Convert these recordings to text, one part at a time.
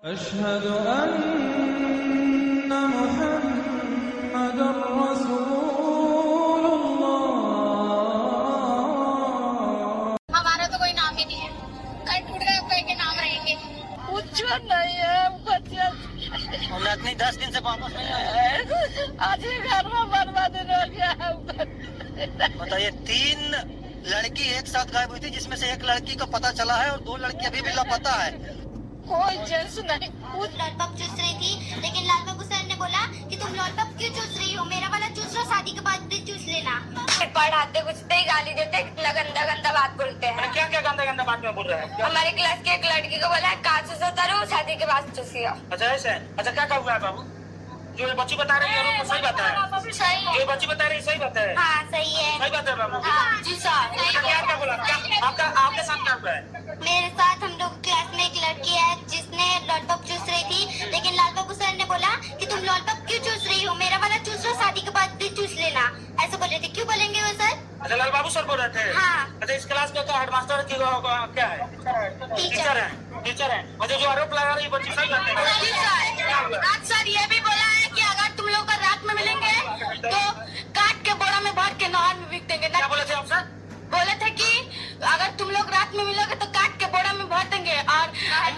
अशहदु अन्ना मुहम्मदुर रसूलुल्लाह। हमारा तो कोई नाम ही नहीं है, कल टूट गए कोई के नाम रहेंगे। उज्जवल नहीं है नहीं 10 दिन से वापस नहीं आए। आज ही घर में बर्बाद हो गया है। बताइए 3 लड़की एक साथ गायब हुई थी, जिसमें से एक लड़की का पता चला है और 2 लड़की अभी भी लापता है। कोई जेंस नहीं। लॉलीपॉप चूस रही थी, लेकिन लाल बाबू सर ने बोला कि तुम लॉलीपॉप क्यों चूस रही हो, मेरा वाला चूस लो, शादी के बाद भी चूस लेना। पढ़ाते कुछ ही गाली देते, इतना गंदा गंदा बात बोलते हैं। क्या क्या गंदा गंदा बात में बोल रहे हैं? हमारे क्लास की एक लड़की को बोला कांच से उतारो, शादी के बाद चूसिया। अच्छा ऐसे है। अच्छा क्या हुआ है बाबू? जो ये बच्ची बता रही है वो सही बात है? सही है। जो बच्ची बता रही है सही बात है? हाँ सही है। सही बात है बाबू? हाँ जी सर। क्या बोला? आपके साथ क्या हुआ है? मेरे साथ हम लोग क्लास में एक लड़की है जिसने लॉलीपॉप चूस रही थी, लेकिन लाल बाबू सर ने बोला कि तुम लॉलीपॉप क्यों चूस रही हो, मेरा वाला चूस लो, शादी के बाद भी चूस लेना। ऐसे बोल रहे थे। क्यों बोलेंगे वो सर? अच्छा लाल बाबू सर बोल रहे थे? हाँ। अच्छा इस क्लास का हेडमास्टर की क्या है? टीचर है। टीचर है। अच्छा जो आरोप लगा रही है बच्ची सही बात है? आज सर ये भी बोला है कि अगर तुम लोग का रात में मिलेंगे तो काट के बोरा में भर के नहर में बिक देंगे। क्या बोले थे आप सर? बोले थे कि अगर तुम लोग रात में मिलोगे तो काट के बोरा में भर देंगे और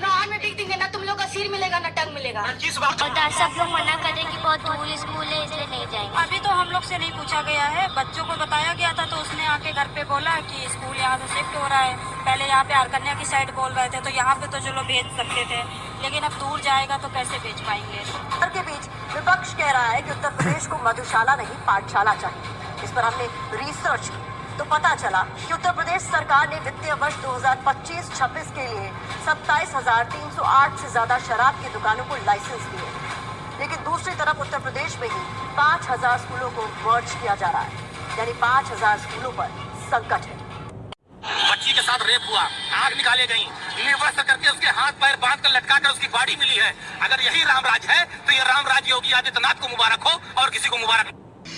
नहर में बिक देंगे। ना तुम लोग का सिर मिलेगा ना टंग मिलेगा। किस बात? और सब लोग मना कर रहे कि बहुत दूर स्कूल है इसलिए नहीं जाएंगे। अभी तो हम लोग से नहीं पूछा गया है, बच्चों को बताया गया था तो उसने आके घर पे बोला कि स्कूल यहाँ से शिफ्ट हो रहा है। पहले यहाँ पे आरकन्या की साइड बोल रहे थे तो यहाँ पे तो चलो भेज सकते थे, लेकिन अब दूर जाएगा तो कैसे भेज पाएंगे। के बीच विपक्ष कह रहा है कि उत्तर प्रदेश को मधुशाला नहीं पाठशाला चाहिए। इस पर हमने रिसर्च की तो पता चला कि उत्तर प्रदेश सरकार ने वित्तीय वर्ष 2025-26 के लिए 27,308 से ज्यादा शराब की दुकानों को लाइसेंस दिए, लेकिन दूसरी तरफ उत्तर प्रदेश में ही 5,000 स्कूलों को मर्ज किया जा रहा है, यानी 5,000 स्कूलों पर संकट है। बच्ची के साथ रेप हुआ, आग निकाले गई, लिवर से करके उसके हाथ पैर बांध कर लटका कर उसकी बॉडी मिली है। अगर यही रामराज है तो ये रामराज योगी आदित्यनाथ को मुबारक हो और किसी को मुबारक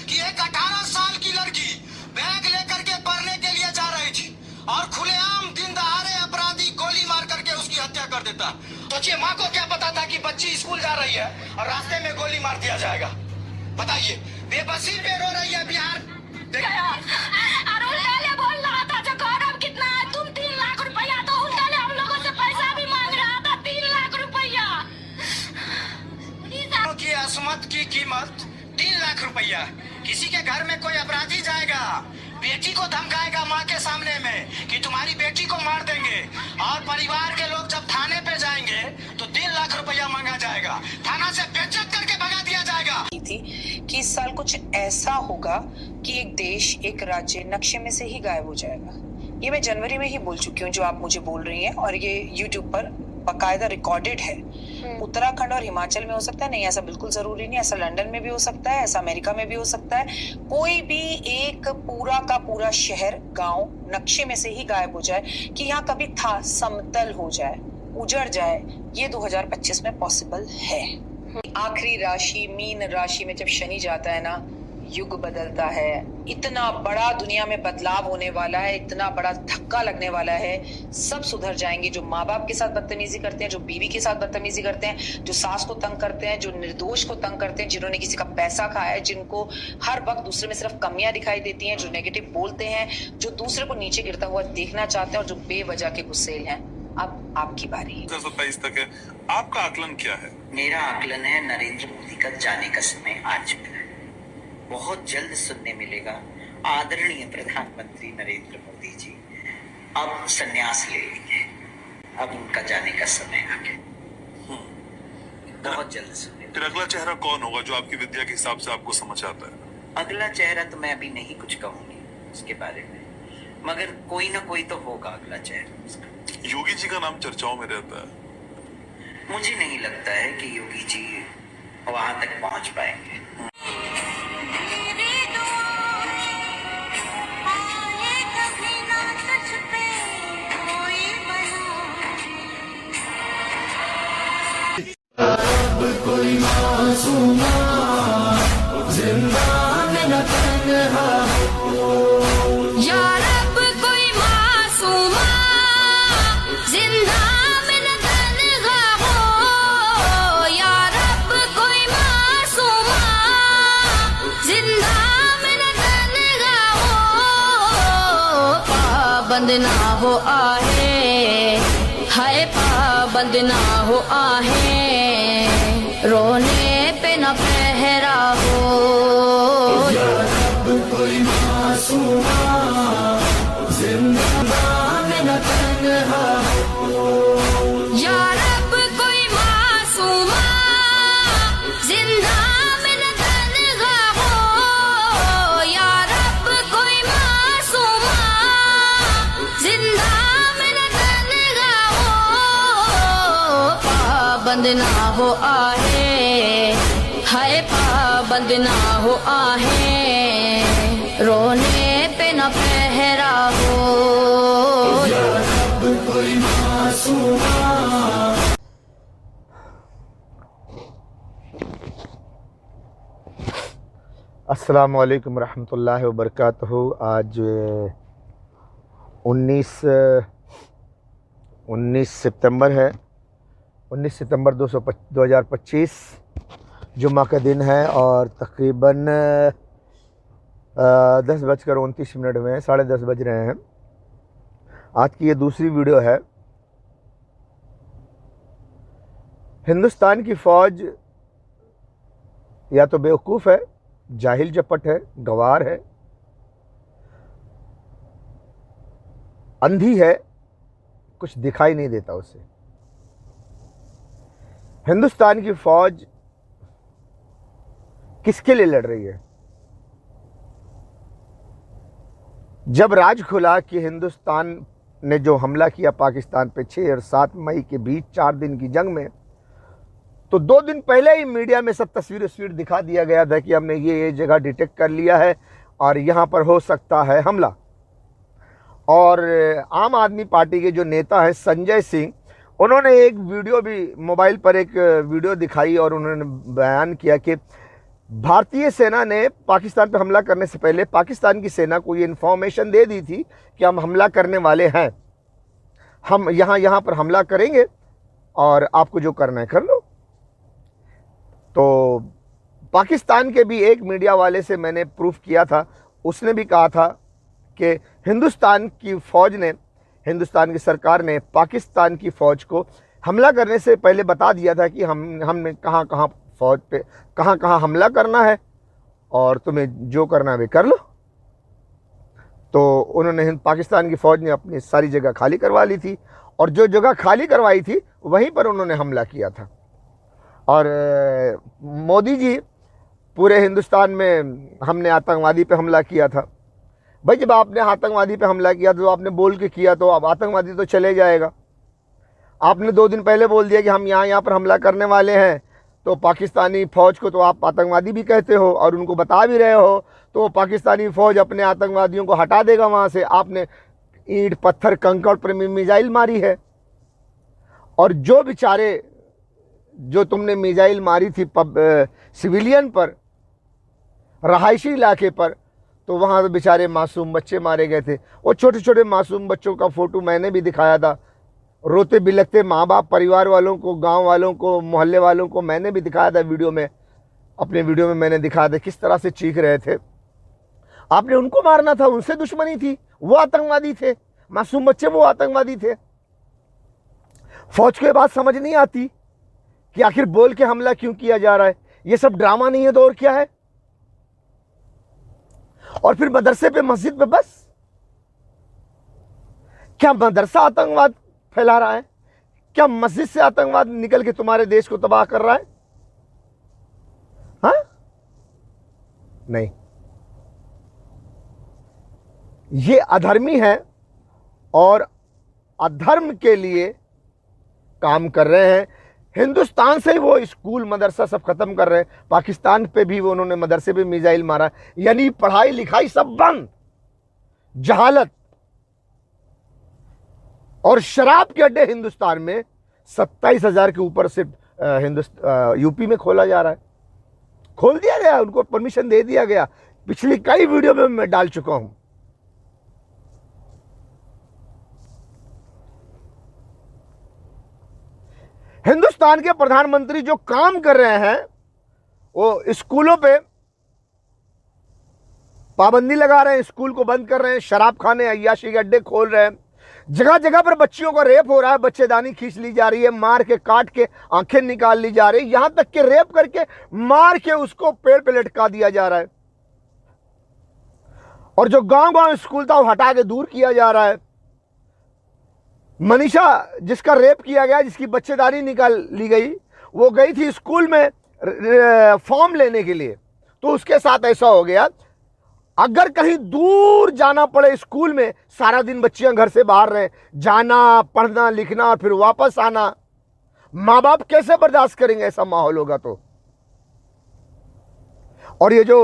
कि एक 18 साल की लड़की बैग लेकर के पढ़ने के लिए जा रही थी और खुलेआम दिन दहाड़े अपराधी गोली मार करके उसकी हत्या कर देता। सोचिए माँ को क्या पता था कि बच्ची स्कूल जा रही है और रास्ते में गोली मार दिया जाएगा। बताइए बेबसी पे रो रही है बिहार। बोल रहा था जो गौरव कितना है, तुम 3 लाख रुपया तो उल्टा हम लोगों से पैसा भी मांग रहा था 3 लाख रुपया की असमत की कीमत 3 लाख रुपया। किसी के घर में कोई अपराधी जाएगा, बेटी को धमकाएगा माँ के सामने में कि तुम्हारी बेटी को मार देंगे, और परिवार के लोग जब थाने पे जाएंगे तो 3 लाख रुपया मांगा जाएगा, थाना से बेइज्जत करके भगा दिया जाएगा। थी कि इस साल कुछ ऐसा होगा कि एक देश, एक राज्य नक्शे में से ही गायब हो जाएगा। ये मैं जनवरी में ही बोल चुकी हूँ जो आप मुझे बोल रही हैं, और ये YouTube पर बाकायदा रिकॉर्डेड है। उत्तराखंड और हिमाचल में हो सकता है, नहीं ऐसा बिल्कुल जरूरी नहीं, ऐसा लंदन में भी हो सकता है, ऐसा अमेरिका में भी हो सकता है। कोई भी एक पूरा का पूरा शहर, गांव नक्शे में से ही गायब हो जाए कि यहाँ कभी था, समतल हो जाए, उजड़ जाए, ये 2025 में पॉसिबल है। आखिरी राशि मीन राशि में जब शनि जाता है ना, युग बदलता है। इतना बड़ा दुनिया में बदलाव होने वाला है, इतना बड़ा धक्का लगने वाला है। सब सुधर जाएंगे। जो माँ बाप के साथ बदतमीजी करते हैं, जो बीवी के साथ बदतमीजी करते हैं, जो सास को तंग करते हैं, जो निर्दोष को तंग करते हैं, जिन्होंने किसी का पैसा खाया है, जिनको हर वक्त दूसरे में सिर्फ कमियां दिखाई देती हैं, जो नेगेटिव बोलते हैं, जो दूसरे को नीचे गिरता हुआ देखना चाहते हैं, और जो बेवजह के गुस्सेल हैं। अब आपकी बारी। 2027 तक है, आपका आकलन क्या है? मेरा आकलन है नरेंद्र मोदी का जाने का समय आ चुका है। बहुत जल्द सुनने मिलेगा आदरणीय प्रधानमंत्री नरेंद्र मोदी जी अब संन्यास ले लेंगे, अब उनका जाने का समय आ गया। बहुत जल्द सुनने। फिर अगला चेहरा कौन होगा जो आपकी विद्या के हिसाब से आपको समझ आता है? अगला चेहरा तो मैं अभी नहीं कुछ कहूंगी उसके बारे में, मगर कोई ना कोई तो होगा अगला चेहरा। योगी जी का नाम चर्चाओं में रहता है। मुझे नहीं लगता है कि योगी जी वहां तक पहुंच पाएंगे। कोई मासूमा जिंदा में न तन्हा हो, या रब कोई मासूमा जिंदा में न तन्हा हो। पाबंद ना हो आहे, हाय पाबंद ना हो आहे, रोने पे न पहरा हो। या रब कोई मासूमा जिंदा में न तन्हा हो, या रब कोई मासूमा जिंदा में न तन्हा हो, या रब कोई मासूमा जिंदा में न तन्हा हो, पाबंद ना हो आहे, हाय पाबंद ना हो आहे, रोने पे न पहरा हो। या रब कोई मासूमा। अस्सलामु अलैकुम रहमतुल्लाहि व बरकातहू। आज 19 सितंबर है, 19 सितंबर 2025 जुम्मा का दिन है और तकरीबन 10:29 में 10:30 बज रहे हैं। आज की ये दूसरी वीडियो है। हिंदुस्तान की फ़ौज या तो बेवकूफ़ है, जाहिल जपट है, गवार है, अंधी है, कुछ दिखाई नहीं देता उसे। हिंदुस्तान की फ़ौज किसके लिए लड़ रही है? जब राज खुला कि हिंदुस्तान ने जो हमला किया पाकिस्तान पे 6 और 7 मई के बीच 4 दिन की जंग में, तो 2 दिन पहले ही मीडिया में सब तस्वीर दिखा दिया गया था कि हमने ये जगह डिटेक्ट कर लिया है और यहाँ पर हो सकता है हमला। और आम आदमी पार्टी के जो नेता हैं संजय सिंह, उन्होंने एक वीडियो भी मोबाइल पर एक वीडियो दिखाई और उन्होंने बयान किया कि भारतीय सेना ने पाकिस्तान पर हमला करने से पहले पाकिस्तान की सेना को ये इन्फॉर्मेशन दे दी थी कि हम हमला करने वाले हैं, हम यहाँ पर हमला करेंगे और आपको जो करना है कर लो। तो पाकिस्तान के भी एक मीडिया वाले से मैंने प्रूफ किया था, उसने भी कहा था कि हिंदुस्तान की फ़ौज ने, हिंदुस्तान की सरकार ने पाकिस्तान की फ़ौज को हमला करने से पहले बता दिया था कि हमने कहाँ फ़ौज पे कहाँ हमला करना है और तुम्हें जो करना है वे कर लो। तो उन्होंने पाकिस्तान की फ़ौज ने अपनी सारी जगह खाली करवा ली थी और जो जगह खाली करवाई थी वहीं पर उन्होंने हमला किया था। और मोदी जी पूरे हिंदुस्तान में हमने आतंकवादी पे हमला किया था। भाई जब आपने आतंकवादी पे हमला किया तो आपने बोल के किया, तो अब आतंकवादी तो चले जाएगा। आपने 2 दिन पहले बोल दिया कि हम यहाँ पर हमला करने वाले हैं, तो पाकिस्तानी फ़ौज को तो आप आतंकवादी भी कहते हो और उनको बता भी रहे हो, तो पाकिस्तानी फ़ौज अपने आतंकवादियों को हटा देगा वहाँ से। आपने ईंट पत्थर कंकड़ पर मिसाइल मारी है और जो बेचारे जो तुमने मिसाइल मारी थी सिविलियन पर, रहायशी इलाके पर, तो वहाँ तो बेचारे मासूम बच्चे मारे गए थे। वो छोटे छोटे मासूम बच्चों का फ़ोटो मैंने भी दिखाया था, रोते बिलखते माँ बाप, परिवार वालों को, गांव वालों को, मोहल्ले वालों को मैंने भी दिखाया था वीडियो में, अपने वीडियो में मैंने दिखाया था किस तरह से चीख रहे थे। आपने उनको मारना था, उनसे दुश्मनी थी, वो आतंकवादी थे, मासूम बच्चे वो आतंकवादी थे। फ़ौज को ये बात समझ नहीं आती कि आखिर बोल के हमला क्यों किया जा रहा है। ये सब ड्रामा नहीं है तो और क्या है? और फिर मदरसे पे, मस्जिद पे, बस क्या मदरसा आतंकवाद फैला रहा है? क्या मस्जिद से आतंकवाद निकल के तुम्हारे देश को तबाह कर रहा है? हाँ? नहीं, ये अधर्मी है और अधर्म के लिए काम कर रहे हैं। हिंदुस्तान से वो स्कूल मदरसा सब खत्म कर रहे हैं, पाकिस्तान पे भी वो उन्होंने मदरसे पे मिसाइल मारा, यानी पढ़ाई लिखाई सब बंद, जहालत और शराब के अड्डे हिंदुस्तान में 27,000 के ऊपर से यूपी में खोला जा रहा है, खोल दिया गया, उनको परमिशन दे दिया गया। पिछली कई वीडियो में मैं डाल चुका हूं। हिंदुस्तान के प्रधानमंत्री जो काम कर रहे हैं वो स्कूलों पे पाबंदी लगा रहे हैं, स्कूल को बंद कर रहे हैं, शराब खाने अय्याशी के अड्डे खोल रहे हैं, जगह जगह पर बच्चियों का रेप हो रहा है, बच्चेदानी खींच ली जा रही है, मार के काट के आंखें निकाल ली जा रही है, यहां तक कि रेप करके मार के उसको पेड़ पे लटका दिया जा रहा है। और जो गांव-गांव स्कूल था वो हटा के दूर किया जा रहा है। मनीषा जिसका रेप किया गया, जिसकी बच्चेदानी निकाल ली गई, वो गई थी स्कूल में फॉर्म लेने के लिए, तो उसके साथ ऐसा हो गया। अगर कहीं दूर जाना पड़े स्कूल में, सारा दिन बच्चियां घर से बाहर रहे, जाना, पढ़ना, लिखना और फिर वापस आना, माँ बाप कैसे बर्दाश्त करेंगे? ऐसा माहौल होगा तो। और ये जो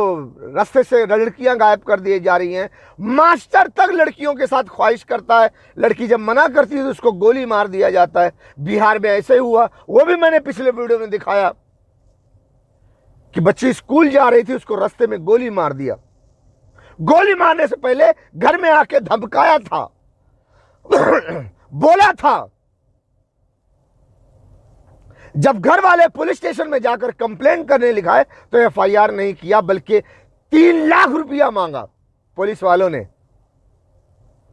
रास्ते से लड़कियां गायब कर दी जा रही हैं, मास्टर तक लड़कियों के साथ ख्वाहिश करता है, लड़की जब मना करती है तो उसको गोली मार दिया जाता है। बिहार में ऐसे ही हुआ, वो भी मैंने पिछले वीडियो में दिखाया कि बच्ची स्कूल जा रही थी, उसको रास्ते में गोली मार दिया। गोली मारने से पहले घर में आके धमकाया था, बोला था। जब घर वाले पुलिस स्टेशन में जाकर कंप्लेंट करने लिखाए तो एफआईआर नहीं किया, बल्कि 3 लाख रुपया मांगा पुलिस वालों ने।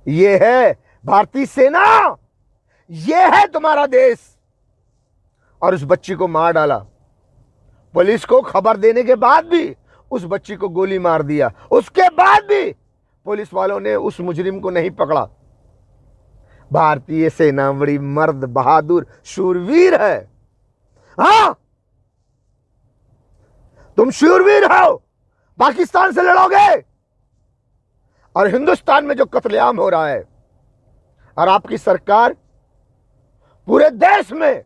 यह है भारतीय सेना, यह है तुम्हारा देश। और उस बच्ची को मार डाला। पुलिस को खबर देने के बाद भी उस बच्ची को गोली मार दिया। उसके बाद भी पुलिस वालों ने उस मुजरिम को नहीं पकड़ा। भारतीय सेना बड़ी मर्द बहादुर शूरवीर है। हाँ, तुम शूरवीर हो, पाकिस्तान से लड़ोगे। और हिंदुस्तान में जो कत्लेआम हो रहा है, और आपकी सरकार पूरे देश में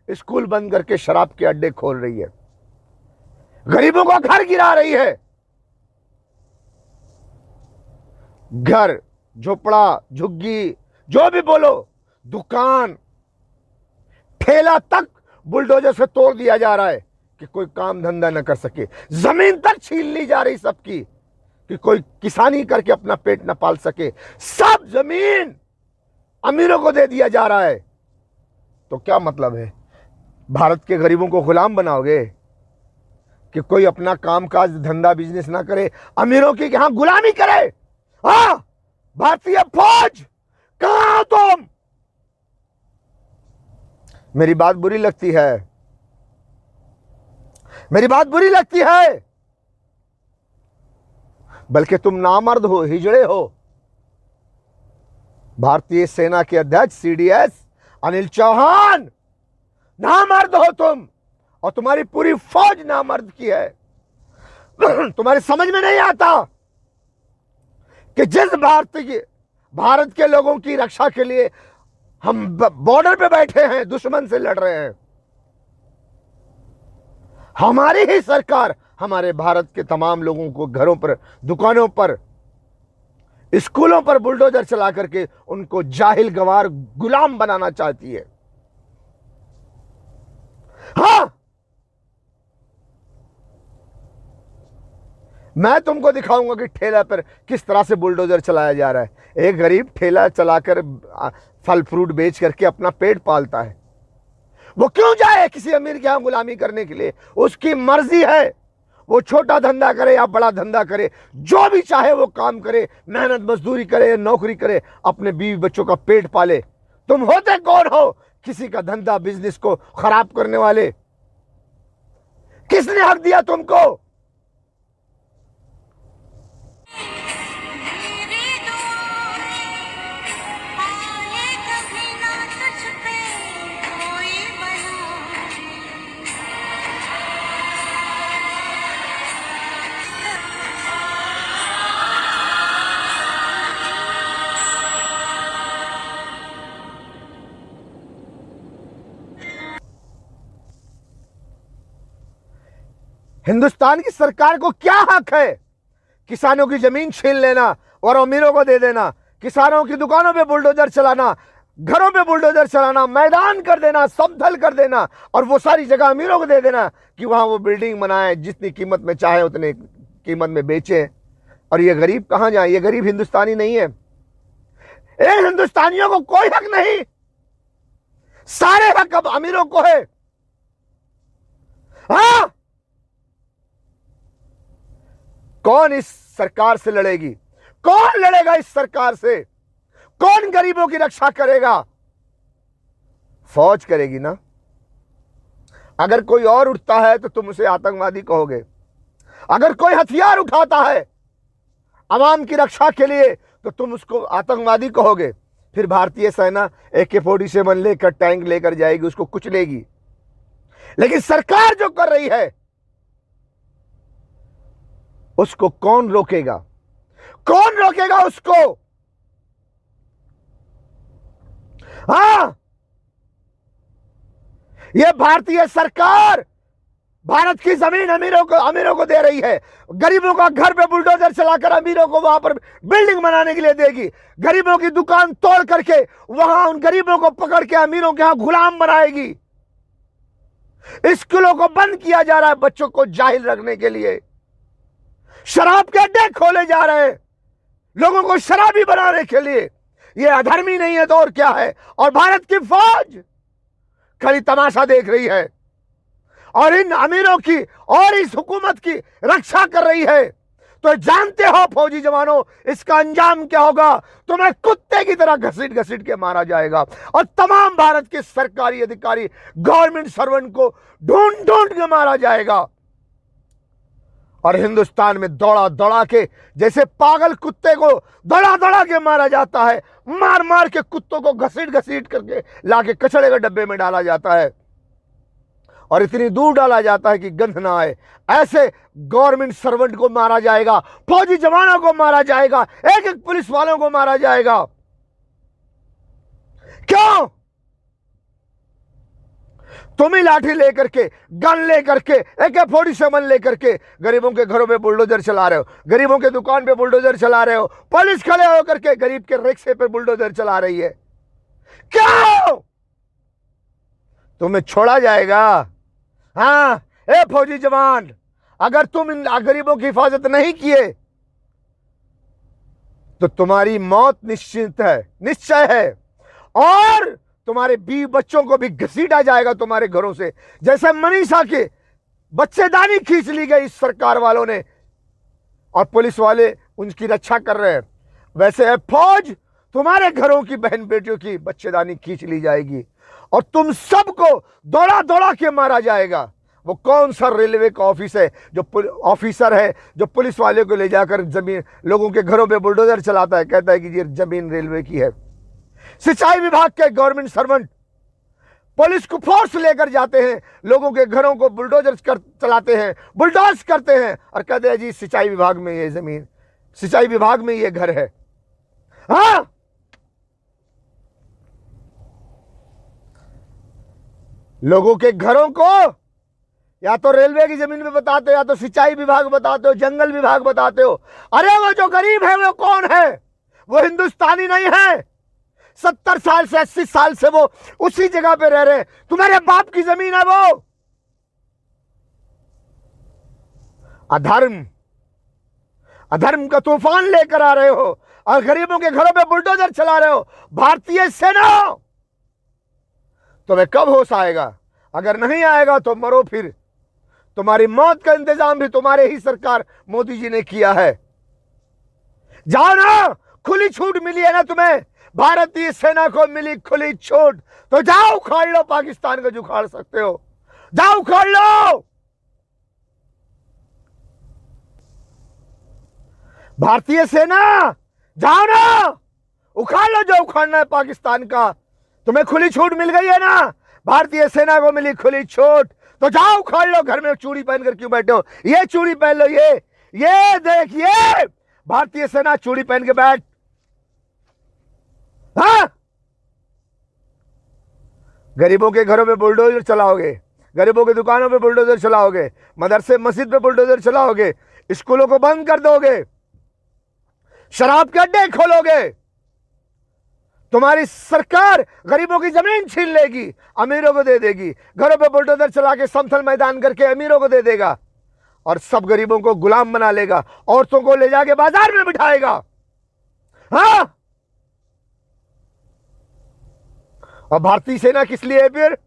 स्कूल बंद करके शराब के अड्डे खोल रही है, गरीबों का घर गिरा रही है। घर, झोपड़ा, झुग्गी, जो भी बोलो, दुकान, ठेला तक बुलडोजर से तोड़ दिया जा रहा है कि कोई काम धंधा न कर सके। जमीन तक छीन ली जा रही सबकी कि कोई किसानी करके अपना पेट न पाल सके। सब जमीन अमीरों को दे दिया जा रहा है। तो क्या मतलब है? भारत के गरीबों को गुलाम बनाओगे कि कोई अपना कामकाज, धंधा, बिजनेस ना करे, अमीरों की यहां गुलामी करे? हाँ, भारतीय फौज कहां हो तुम? मेरी बात बुरी लगती है, मेरी बात बुरी लगती है। बल्कि तुम नामर्द हो, हिजड़े हो। भारतीय सेना के अध्यक्ष सीडीएस अनिल चौहान, नामर्द हो तुम, और तुम्हारी पूरी फौज नामर्द की है। तुम्हारी समझ में नहीं आता कि जिस भारत के लोगों की रक्षा के लिए हम बॉर्डर पे बैठे हैं, दुश्मन से लड़ रहे हैं, हमारी ही सरकार हमारे भारत के तमाम लोगों को घरों पर, दुकानों पर, स्कूलों पर बुलडोजर चला करके उनको जाहिल, गवार, गुलाम बनाना चाहती है। हाँ, मैं तुमको दिखाऊंगा कि ठेला पर किस तरह से बुलडोजर चलाया जा रहा है। एक गरीब ठेला चलाकर फल फ्रूट बेच करके अपना पेट पालता है। वो क्यों जाए किसी अमीर के यहां गुलामी करने के लिए? उसकी मर्जी है, वो छोटा धंधा करे या बड़ा धंधा करे, जो भी चाहे वो काम करे, मेहनत मजदूरी करे, नौकरी करे, अपने बीवी बच्चों का पेट पाले। तुम होते कौन हो किसी का धंधा, बिजनेस को खराब करने वाले? किसने हक दिया तुमको? हिंदुस्तान की सरकार को क्या हक है किसानों की जमीन छीन लेना और अमीरों को दे देना, किसानों की दुकानों पे बुलडोजर चलाना, घरों पे बुलडोजर चलाना, मैदान कर देना, समतल कर देना, और वो सारी जगह अमीरों को दे देना कि वहां वो बिल्डिंग बनाए, जितनी कीमत में चाहे उतने कीमत में बेचे, और ये गरीब कहां जाए? ये गरीब हिंदुस्तानी नहीं है। इन हिंदुस्तानियों को कोई हक नहीं, सारे हक अब अमीरों को है। हाँ, कौन इस सरकार से लड़ेगी। कौन लड़ेगा इस सरकार से? कौन गरीबों की रक्षा करेगा? फौज करेगी ना। अगर कोई और उठता है तो तुम उसे आतंकवादी कहोगे। अगर कोई हथियार उठाता है आवाम की रक्षा के लिए तो तुम उसको आतंकवादी कहोगे। फिर भारतीय सेना AK-47 लेकर, टैंक लेकर जाएगी, उसको कुचलेगी। लेकिन सरकार जो कर रही है उसको कौन रोकेगा? कौन रोकेगा उसको? हां, यह भारतीय सरकार भारत की जमीन अमीरों को दे रही है। गरीबों का घर पे बुलडोजर चलाकर अमीरों को वहां पर बिल्डिंग बनाने के लिए देगी। गरीबों की दुकान तोड़ करके वहां उन गरीबों को पकड़ के अमीरों के यहां गुलाम बनाएगी। स्कूलों को बंद किया जा रहा है बच्चों को जाहिल रखने के लिए। शराब के अड्डे खोले जा रहे हैं लोगों को शराबी बनाने के लिए। यह अधर्मी नहीं है तो और क्या है? और भारत की फौज खड़ी तमाशा देख रही है और इन अमीरों की और इस हुकूमत की रक्षा कर रही है। तो जानते हो फौजी जवानों, इसका अंजाम क्या होगा? तुम्हें कुत्ते की तरह घसीट घसीट के मारा जाएगा और तमाम भारत के सरकारी अधिकारी, गवर्नमेंट सर्वेंट को ढूंढ ढूंढ के मारा जाएगा। और हिंदुस्तान में दौड़ा दौड़ा के, जैसे पागल कुत्ते को दौड़ा दौड़ा के मारा जाता है, मार मार के कुत्तों को घसीट घसीट करके लाके कचड़े के डब्बे में डाला जाता है और इतनी दूर डाला जाता है कि गंध ना आए। ऐसे गवर्नमेंट सर्वेंट को मारा जाएगा, फौजी जवानों को मारा जाएगा, एक एक पुलिस वालों को मारा जाएगा। क्यों? तुम ही लाठी लेकर के, गन लेकर के, AK-47 लेकर के गरीबों के घरों पे बुलडोजर चला रहे हो, गरीबों के दुकान पे बुलडोजर चला रहे हो, पुलिस खड़े होकर के गरीब के रिक्शे पे बुलडोजर चला रही है। क्यों? तुम्हें छोड़ा जाएगा? हां, ए फौजी जवान, अगर तुम इन गरीबों की हिफाजत नहीं किए तो तुम्हारी मौत निश्चित है, निश्चय है। और तुम्हारे 20 बच्चों को भी घसीटा जाएगा तुम्हारे घरों से। जैसे मनीषा के बच्चेदानी खींच ली गई सरकार वालों ने और पुलिस वाले उनकी रक्षा कर रहे हैं, वैसे फौज तुम्हारे घरों की बहन बेटियों की बच्चेदानी खींच ली जाएगी और तुम सबको दौड़ा दौड़ा के मारा जाएगा। वो कौन सा रेलवे का ऑफिसर है जो पुलिस वाले को ले जाकर जमीन लोगों के घरों पे बुलडोजर चलाता है, कहता है कि ये जमीन रेलवे की है। सिंचाई विभाग के गवर्नमेंट सर्वेंट पुलिस को फोर्स लेकर जाते हैं, लोगों के घरों को बुलडोजर चलाते हैं, बुलडोज करते हैं और कहते हैं जी सिंचाई विभाग में ये जमीन, सिंचाई विभाग में ये घर है। हाँ, लोगों के घरों को या तो रेलवे की जमीन पे बताते हो, या तो सिंचाई विभाग बताते हो, जंगल विभाग बताते हो। अरे वो जो गरीब है वो कौन है? वो हिंदुस्तानी नहीं है। 70 साल से 80 साल से वो उसी जगह पे रह रहे हैं। तुम्हारे बाप की जमीन है वो। अधर्म का तूफान लेकर आ रहे हो और गरीबों के घरों पे बुलडोजर चला रहे हो। भारतीय सेना, तुम्हें कब होश आएगा? अगर नहीं आएगा तो मरो। फिर तुम्हारी मौत का इंतजाम भी तुम्हारे ही सरकार मोदी जी ने किया है। जाओ ना, खुली छूट मिली है ना तुम्हें, भारतीय सेना को मिली खुली छूट, तो जाओ उखाड़ लो पाकिस्तान को जो उखाड़ सकते हो, जाओ उखाड़ लो। भारतीय सेना जाओ ना, उखाड़ लो जो उखाड़ना है पाकिस्तान का। तुम्हें खुली छूट मिल गई है ना, भारतीय सेना को मिली खुली छूट, तो जाओ उखाड़ लो। घर में चूड़ी पहनकर क्यों बैठे हो? ये चूड़ी पहन लो, ये देखिए भारतीय सेना चूड़ी पहन के बैठ। हाँ, गरीबों के घरों पे बुलडोजर चलाओगे, गरीबों की दुकानों पे बुलडोजर चलाओगे, मदरसे मस्जिद पे बुलडोजर चलाओगे, स्कूलों को बंद कर दोगे, शराब के अड्डे खोलोगे, तुम्हारी सरकार गरीबों की जमीन छीन लेगी, अमीरों को दे देगी, घरों पे बुलडोजर चला के समतल मैदान करके अमीरों को दे देगा और सब गरीबों को गुलाम बना लेगा, औरतों को ले जाके बाजार में बिठाएगा। हाँ, और भारतीय सेना किस लिए है? फिर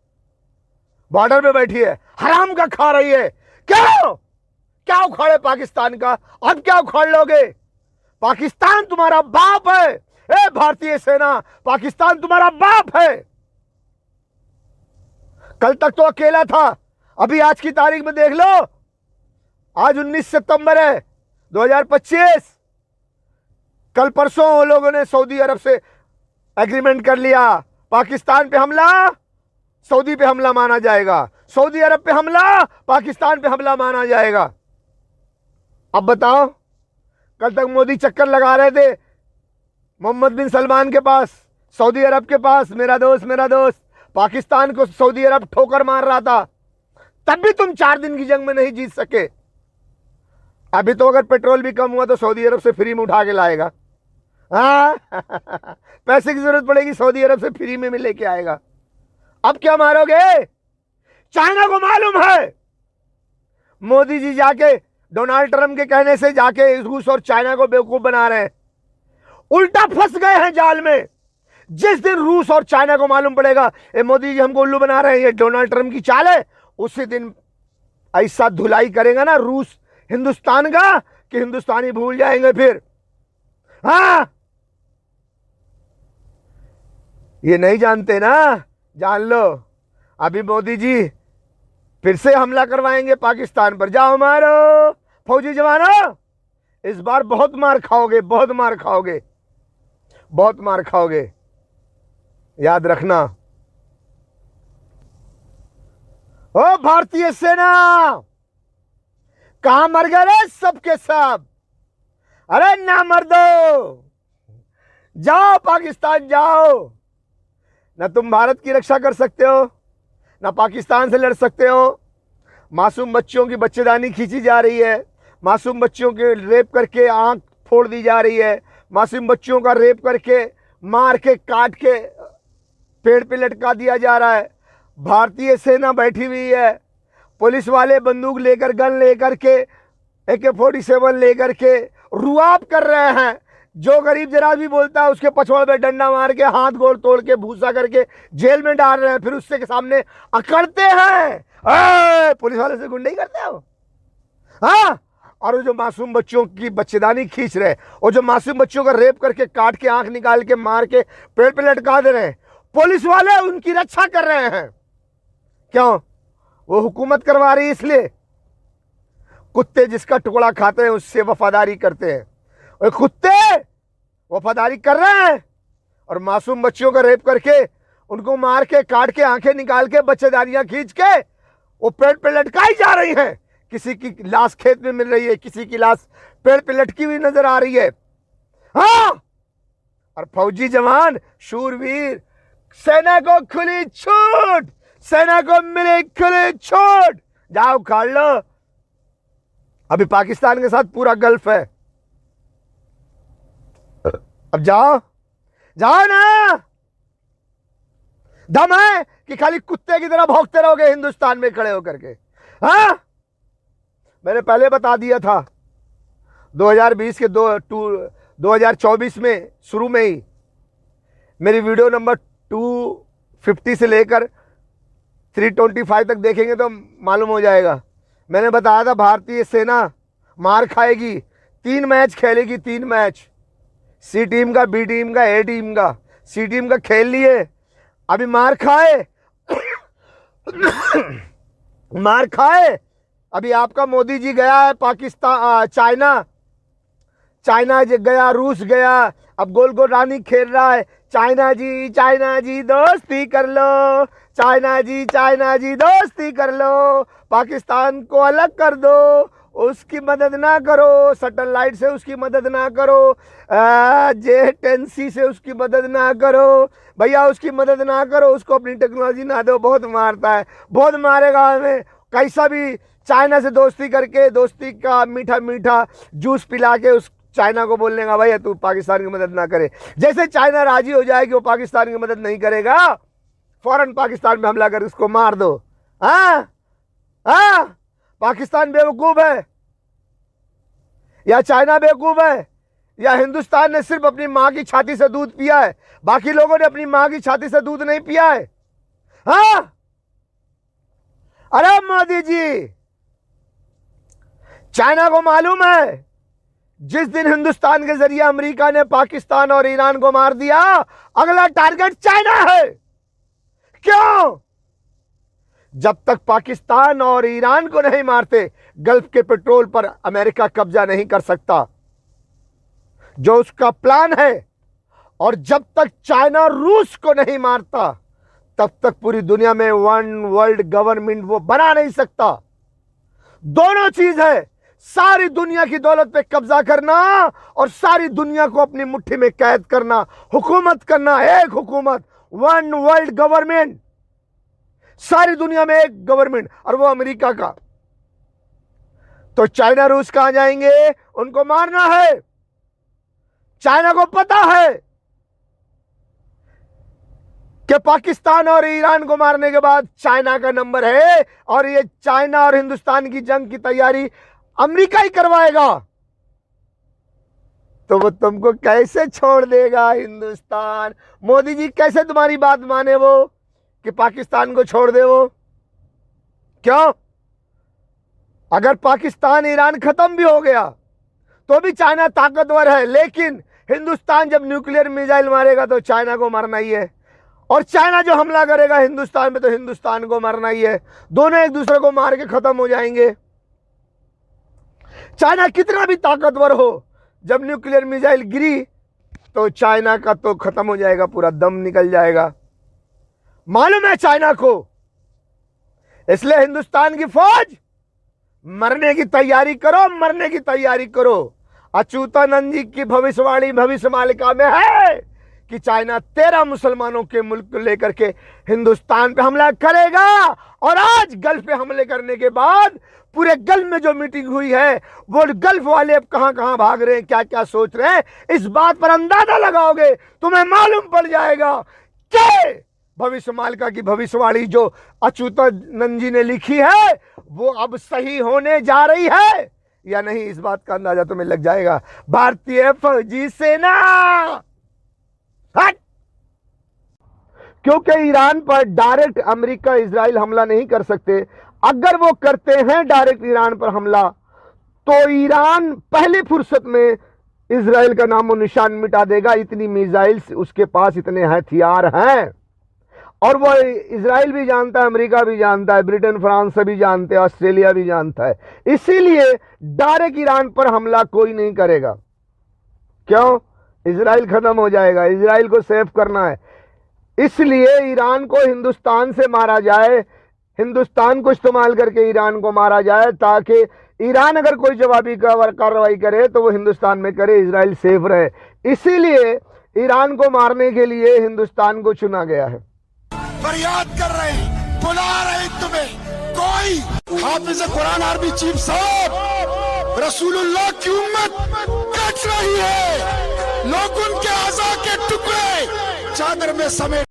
बॉर्डर पे बैठी है, हराम का खा रही है। क्यों? क्या उखाड़े पाकिस्तान का? अब क्या उखाड़ लोगे? पाकिस्तान तुम्हारा बाप है। ए भारतीय सेना, पाकिस्तान तुम्हारा बाप है। कल तक तो अकेला था, अभी आज की तारीख में देख लो, आज 19 सितंबर है 2025। कल परसों वो लोगों ने सऊदी अरब से एग्रीमेंट कर लिया, पाकिस्तान पे हमला सऊदी पे हमला माना जाएगा, सऊदी अरब पे हमला पाकिस्तान पे हमला माना जाएगा। अब बताओ, कल तक मोदी चक्कर लगा रहे थे मोहम्मद बिन सलमान के पास, सऊदी अरब के पास, मेरा दोस्त, पाकिस्तान को सऊदी अरब ठोकर मार रहा था, तब भी तुम 4 दिन की जंग में नहीं जीत सके। अभी तो अगर पेट्रोल भी कम हुआ तो सऊदी अरब से फ्री में उठा के लाएगा। हाँ पैसे की जरूरत पड़ेगी, सऊदी अरब से फ्री में लेके आएगा। अब क्या मारोगे? चाइना को मालूम है मोदी जी जाके डोनाल्ड ट्रंप के कहने से जाके रूस और चाइना को बेवकूफ बना रहे हैं, उल्टा फंस गए हैं जाल में। जिस दिन रूस और चाइना को मालूम पड़ेगा ये मोदी जी हमको उल्लू बना रहे हैं, ये डोनाल्ड ट्रंप की चाल है, उसी दिन ऐसा धुलाई करेगा ना रूस हिंदुस्तान का कि हिंदुस्तानी भूल जाएंगे फिर। हाँ ये नहीं जानते ना, जान लो, अभी मोदी जी फिर से हमला करवाएंगे पाकिस्तान पर। जाओ मारो फौजी जवानों, इस बार बहुत मार खाओगे, बहुत मार खाओगे, बहुत मार खाओगे, याद रखना। ओ भारतीय सेना, कहां मर गए रे सबके सब? अरे ना मर दो, जाओ पाकिस्तान जाओ। ना तुम भारत की रक्षा कर सकते हो, ना पाकिस्तान से लड़ सकते हो। मासूम बच्चों की बच्चेदानी खींची जा रही है, मासूम बच्चों के रेप करके आंख फोड़ दी जा रही है, मासूम बच्चों का रेप करके मार के काट के पेड़ पे लटका दिया जा रहा है। भारतीय सेना बैठी हुई है, पुलिस वाले बंदूक लेकर, गन लेकर के, AK-47 लेकर के रुआब कर रहे हैं। जो गरीब जरा भी बोलता है उसके पछवाड़ पे डंडा मार के, हाथ गोड़ तोड़ के, भूसा करके जेल में डाल रहे हैं, फिर उससे के सामने अकड़ते हैं। पुलिस वाले से गुंडे ही करते हो? हाँ, और वो जो मासूम बच्चों की बच्चेदानी खींच रहे, और जो मासूम बच्चों का रेप करके काट के आंख निकाल के मार के पेड़ पे लटका दे रहे हैं, पुलिस वाले उनकी रक्षा कर रहे हैं। क्यों? वो हुकूमत करवा रही है इसलिए। कुत्ते जिसका टुकड़ा खाते हैं उससे वफादारी करते हैं, और कुत्ते वफादारी कर रहे हैं और मासूम बच्चियों का रेप करके उनको मार के काट के आंखें निकाल के बच्चेदानियां खींच के वो पेड़ पे लटकाई जा रही हैं। किसी की लाश खेत में मिल रही है, किसी की लाश पेड़ पे लटकी हुई नजर आ रही है। हाँ, और फौजी जवान शूरवीर, सेना को खुली छूट, सेना को मिली खुली छूट, जाओ उखाड़ लो। अभी पाकिस्तान के साथ पूरा गल्फ है, अब जाओ, जाओ ना। दम है कि खाली कुत्ते की तरह भौंकते रहोगे हिंदुस्तान में खड़े होकर के? हाँ, मैंने पहले बता दिया था 2020 के 2024 में शुरू में ही मेरी वीडियो नंबर 250 से लेकर 325 तक देखेंगे तो मालूम हो जाएगा। मैंने बताया था भारतीय सेना मार खाएगी, 3 मैच खेलेगी, 3 मैच, सी टीम का, बी टीम का, ए टीम का। सी टीम का खेल लिए, अभी मार खाए मार खाए। अभी आपका मोदी जी गया है पाकिस्तान, चाइना गया, रूस गया, अब गोल गोल रानी खेल रहा है। चाइना जी दोस्ती कर लो, चाइना जी दोस्ती कर लो, पाकिस्तान को अलग कर दो, उसकी मदद ना करो, सैटेलाइट से उसकी मदद ना करो, J-10C से उसकी मदद ना करो, भैया उसकी मदद ना करो, उसको अपनी टेक्नोलॉजी ना दो, बहुत मारता है, बहुत मारेगा हमें। कैसा भी चाइना से दोस्ती करके, दोस्ती का मीठा मीठा जूस पिला के उस चाइना को बोलने का भैया तू पाकिस्तान की मदद ना करे। जैसे चाइना राजी हो जाए कि वो पाकिस्तान की मदद नहीं करेगा, फौरन पाकिस्तान में हमला कर उसको मार दो। हाँ, पाकिस्तान बेवकूफ है या चाइना बेवकूफ है, या हिंदुस्तान ने सिर्फ अपनी मां की छाती से दूध पिया है, बाकी लोगों ने अपनी मां की छाती से दूध नहीं पिया है? हाँ, अरे मोदी जी, चाइना को मालूम है जिस दिन हिंदुस्तान के जरिए अमेरिका ने पाकिस्तान और ईरान को मार दिया, अगला टारगेट चाइना है। क्यों? जब तक पाकिस्तान और ईरान को नहीं मारते, गल्फ के पेट्रोल पर अमेरिका कब्जा नहीं कर सकता, जो उसका प्लान है। और जब तक चाइना रूस को नहीं मारता, तब तक पूरी दुनिया में वन वर्ल्ड गवर्नमेंट वो बना नहीं सकता। दोनों चीज है, सारी दुनिया की दौलत पे कब्जा करना और सारी दुनिया को अपनी मुट्ठी में कैद करना, हुकूमत करना, एक हुकूमत, वन वर्ल्ड गवर्नमेंट, सारी दुनिया में एक गवर्नमेंट, और वो अमेरिका का। तो चाइना रूस कहां जाएंगे? उनको मारना है। चाइना को पता है कि पाकिस्तान और ईरान को मारने के बाद चाइना का नंबर है, और ये चाइना और हिंदुस्तान की जंग की तैयारी अमेरिका ही करवाएगा। तो वो तुमको कैसे छोड़ देगा हिंदुस्तान? मोदी जी कैसे तुम्हारी बात माने वो कि पाकिस्तान को छोड़ दे वो? क्यों? अगर पाकिस्तान ईरान खत्म भी हो गया तो भी चाइना ताकतवर है, लेकिन हिंदुस्तान जब न्यूक्लियर मिसाइल मारेगा तो चाइना को मारना ही है, और चाइना जो हमला करेगा हिंदुस्तान में तो हिंदुस्तान को मारना ही है। दोनों एक दूसरे को मार के खत्म हो जाएंगे। चाइना कितना भी ताकतवर हो, जब न्यूक्लियर मिसाइल गिरी तो चाइना का तो खत्म हो जाएगा, पूरा दम निकल जाएगा। मालूम है चाइना को, इसलिए हिंदुस्तान की फौज मरने की तैयारी करो, मरने की तैयारी करो। अच्युतानंद जी की भविष्यवाणी भविष्य मालिका में है कि चाइना 13 मुसलमानों के मुल्क को लेकर के हिंदुस्तान पे हमला करेगा। और आज गल्फ पे हमले करने के बाद पूरे गल्फ में जो मीटिंग हुई है, वो गल्फ वाले अब कहां कहां भाग रहे हैं, क्या क्या सोच रहे हैं, इस बात पर अंदाजा लगाओगे, तुम्हें मालूम पड़ जाएगा कि भविष्य मालिका की भविष्यवाणी जो अच्युतानंद जी ने लिखी है वो अब सही होने जा रही है या नहीं, इस बात का अंदाजा तुम्हें लग जाएगा। भारतीय फौजी सेना हट! क्योंकि ईरान पर डायरेक्ट अमेरिका इजराइल हमला नहीं कर सकते। अगर वो करते हैं डायरेक्ट ईरान पर हमला, तो ईरान पहले फुर्सत में इजराइल का नामो निशान मिटा देगा। इतनी मिसाइल्स उसके पास, इतने हथियार हैं, और वो इजराइल भी जानता है, अमेरिका भी जानता है, ब्रिटेन फ्रांस भी जानते हैं, ऑस्ट्रेलिया भी जानता है। इसीलिए डायरेक्ट ईरान पर हमला कोई नहीं करेगा। क्यों? इजराइल खत्म हो जाएगा, इजराइल को सेव करना है। इसलिए ईरान को हिंदुस्तान से मारा जाए, हिंदुस्तान को इस्तेमाल करके ईरान को मारा जाए, ताकि ईरान अगर कोई जवाबी कार्रवाई करे तो वो हिंदुस्तान में करे, इजराइल सेफ रहे। इसीलिए ईरान को मारने के लिए हिंदुस्तान को चुना गया है। फरियाद कर रहे हैं, बुला रहे हैं तुम्हें। कोई हाफिज कुरान आर्मी चीफ साहब, रसूलुल्लाह की उम्मत कट रही है, लोग उनके आज़ा के टुकड़े चादर में समेट